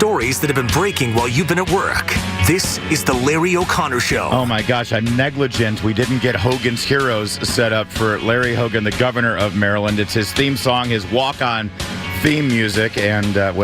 stories that have been breaking while you've been at work. This is the Larry O'Connor Show. Oh, my gosh, I'm negligent. We didn't get Hogan's Heroes set up for Larry Hogan, the governor of Maryland. It's his theme song, his walk-on theme music, and, Come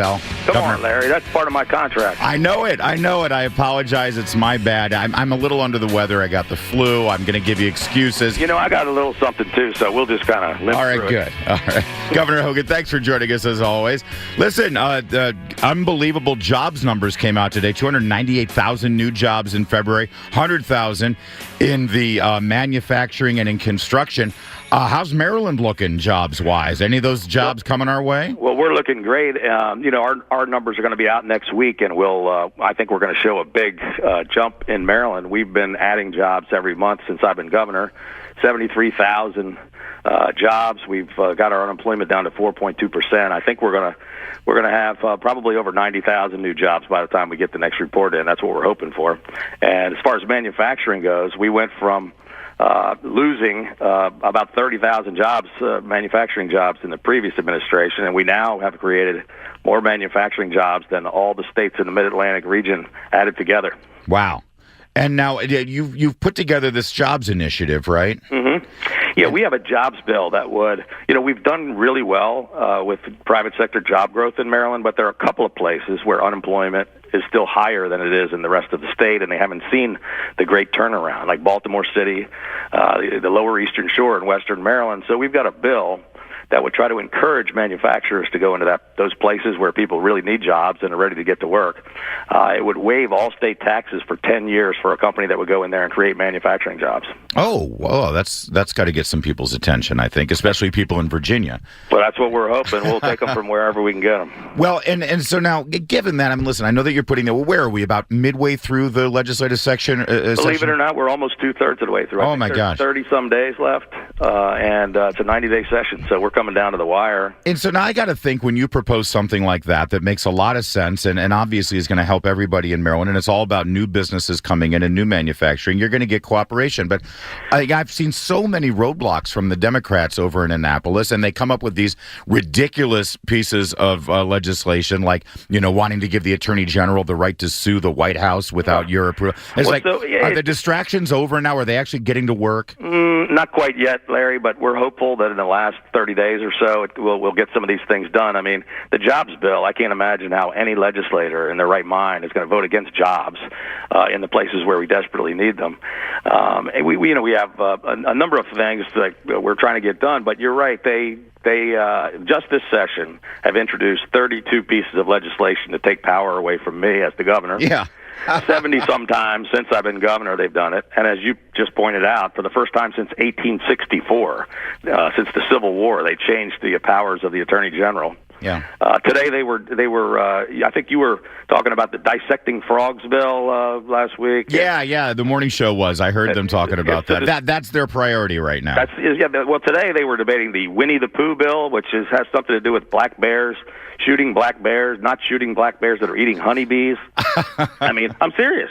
Governor, on, Larry. That's part of my contract. I know it. I apologize. It's my bad. I'm a little under the weather. I got the flu. I'm going to give you excuses. You know, I got a little something, too, so we'll just kind of limp All right, through good. All right. Governor Hogan, thanks for joining us as always. Listen, the unbelievable jobs numbers came out today. 298,000 new jobs in February, 100,000 in the manufacturing and in construction. How's Maryland looking jobs-wise? Any of those jobs coming our way? Well, we're looking great. Our numbers are going to be out next week, and I think we're going to show a big jump in Maryland. We've been adding jobs every month since I've been governor, 73,000 jobs. We've got our unemployment down to 4.2%. I think we're going to have probably over 90,000 new jobs by the time we get the next report in. That's what we're hoping for. And as far as manufacturing goes, we went from losing about 30,000 jobs, manufacturing jobs in the previous administration, and we now have created more manufacturing jobs than all the states in the Mid-Atlantic region added together. Wow. And now you've put together this jobs initiative, right? Mm-hmm. Yeah, we have a jobs bill that would, we've done really well with private sector job growth in Maryland, but there are a couple of places where unemployment is still higher than it is in the rest of the state, and they haven't seen the great turnaround, like Baltimore City, the Lower Eastern Shore in Western Maryland. So we've got a bill that would try to encourage manufacturers to go into those places where people really need jobs and are ready to get to work. It would waive all state taxes for 10 years for a company that would go in there and create manufacturing jobs. Oh, well, that's got to get some people's attention, I think, especially people in Virginia. Well, that's what we're hoping. We'll take them from wherever we can get them. Well, and so now, given that, listen, I know that you're putting there. Well, where are we? About midway through the legislative section? Believe it or not, we're almost two-thirds of the way through. Oh, my gosh. 30-some days left, and it's a 90-day session, so we're coming down to the wire. And so now I got to think, when you propose something like that makes a lot of sense and obviously is going to help everybody in Maryland, and it's all about new businesses coming in and new manufacturing, you're going to get cooperation. But I've seen so many roadblocks from the Democrats over in Annapolis, and they come up with these ridiculous pieces of legislation, like, wanting to give the Attorney General the right to sue the White House without your approval. It's are the distractions over now? Are they actually getting to work? Not quite yet, Larry, but we're hopeful that in the last 30 days or so, we'll get some of these things done. I mean, the jobs bill, I can't imagine how any legislator in their right mind is going to vote against jobs in the places where we desperately need them. And we have a number of things that we're trying to get done, but you're right. They just this session have introduced 32 pieces of legislation to take power away from me as the governor. Yeah. 70-some times since I've been governor, they've done it. And as you just pointed out, for the first time since 1864, since the Civil War, they changed the powers of the Attorney General. Yeah. Today they were. I think you were talking about the dissecting frogs bill last week. Yeah. The morning show was. I heard them talking about that. That's their priority right now. Well, today they were debating the Winnie the Pooh bill, which has something to do with black bears, shooting black bears, not shooting black bears that are eating honeybees. I mean, I'm serious.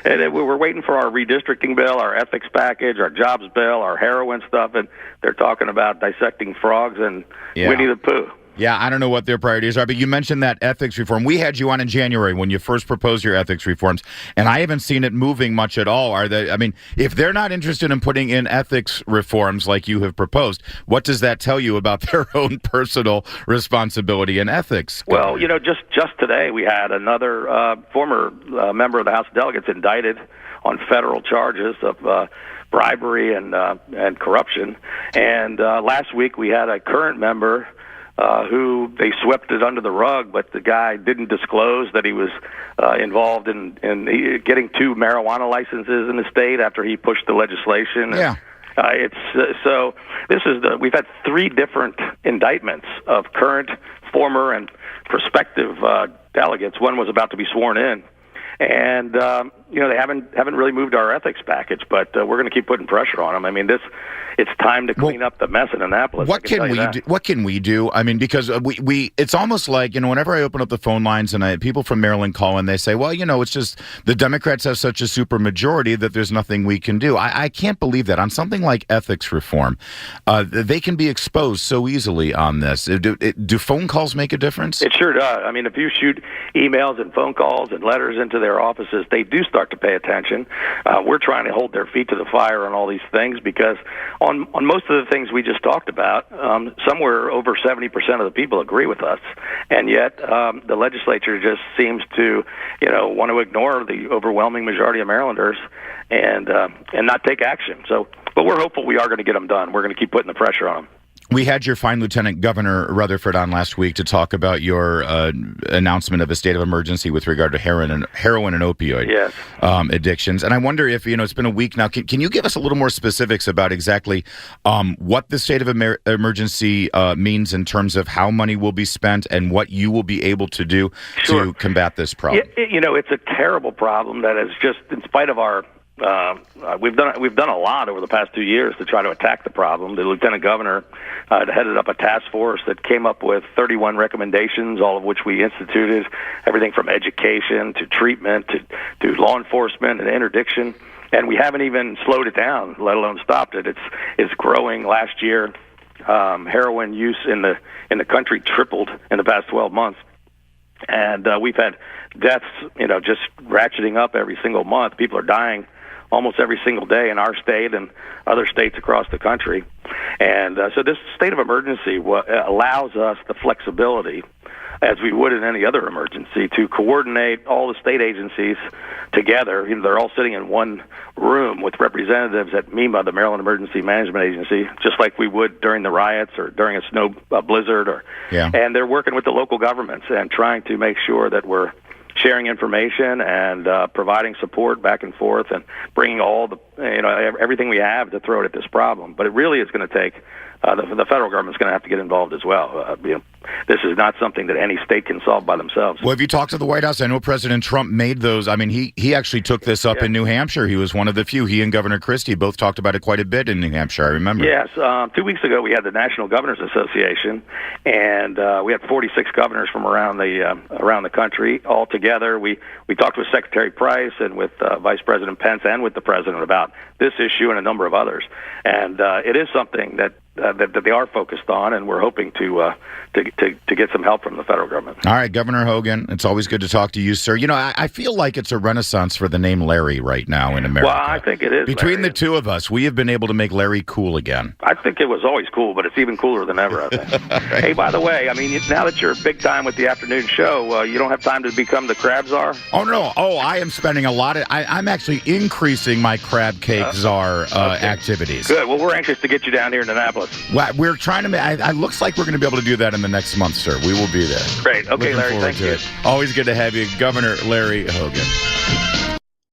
And we're waiting for our redistricting bill, our ethics package, our jobs bill, our heroin stuff, and they're talking about dissecting frogs and Winnie the Pooh. Yeah, I don't know what their priorities are, but you mentioned that ethics reform. We had you on in January when you first proposed your ethics reforms, and I haven't seen it moving much at all. If they're not interested in putting in ethics reforms like you have proposed, what does that tell you about their own personal responsibility and ethics? Well, just today we had another former member of the House of Delegates indicted on federal charges of bribery and corruption, and last week we had a current member who they swept it under the rug, but the guy didn't disclose that he was involved in getting 2 marijuana licenses in the state after he pushed the legislation. Yeah. We've had 3 different indictments of current, former, and prospective delegates. One was about to be sworn in. And they haven't really moved our ethics package, but we're going to keep putting pressure on them. I mean, it's time to clean up the mess in Annapolis. What can we do? What can we do? I mean, because we it's almost like, whenever I open up the phone lines and people from Maryland call and they say, well, it's just the Democrats have such a super majority that there's nothing we can do. I can't believe that on something like ethics reform, they can be exposed so easily on this. Do phone calls make a difference? It sure does. I mean, if you shoot emails and phone calls and letters into their offices, they do start to pay attention. We're trying to hold their feet to the fire on all these things because on most of the things we just talked about, somewhere over 70% of the people agree with us, and yet the legislature just seems to, want to ignore the overwhelming majority of Marylanders and not take action. So, but we're hopeful we are going to get them done. We're going to keep putting the pressure on them. We had your fine Lieutenant Governor Rutherford on last week to talk about your announcement of a state of emergency with regard to heroin and opioid addictions. And I wonder if, it's been a week now. Can you give us a little more specifics about exactly what the state of emergency means in terms of how money will be spent and what you will be able to do to combat this problem? It's a terrible problem that is just, in spite of our we've done a lot over the past 2 years to try to attack the problem. The lieutenant governor headed up a task force that came up with 31 recommendations, all of which we instituted, everything from education to treatment to law enforcement and interdiction. And we haven't even slowed it down, let alone stopped it. It's growing. Last year, heroin use in the country tripled in the past 12 months. And we've had deaths, just ratcheting up every single month. People are dying almost every single day in our state and other states across the country. And so this state of emergency allows us the flexibility, as we would in any other emergency, to coordinate all the state agencies together. They're all sitting in one room with representatives at MEMA, the Maryland Emergency Management Agency, just like we would during the riots or during a snow blizzard. And they're working with the local governments and trying to make sure that we're sharing information and providing support back and forth and bringing all the everything we have to throw it at this problem. But it really is going to take the federal government's going to have to get involved as well. This is not something that any state can solve by themselves. Well, have you talked to the White House? I know President Trump made those. I mean, he actually took this up in New Hampshire. He was one of the few. He and Governor Christie both talked about it quite a bit in New Hampshire, I remember. Yes. 2 weeks ago, we had the National Governors Association, and we had 46 governors from around the country all together. We talked with Secretary Price and with Vice President Pence and with the President about this issue and a number of others. And it is something that they are focused on, and we're hoping to get some help from the federal government. All right, Governor Hogan, it's always good to talk to you, sir. I feel like it's a renaissance for the name Larry right now in America. Well, I think it is. Between the two of us, we have been able to make Larry cool again. I think it was always cool, but it's even cooler than ever, I think. Right. Hey, by the way, now that you're big time with the afternoon show, you don't have time to become the crab czar? Oh, no. Oh, I am spending a lot of... I'm actually increasing my crab cake czar activities. Good. Well, we're anxious to get you down here in Annapolis. Well, we're trying to... It looks like we're going to be able to do that in the next month, sir. We will be there. Great. Okay, Larry, thank you. Always good to have you, Governor Larry Hogan.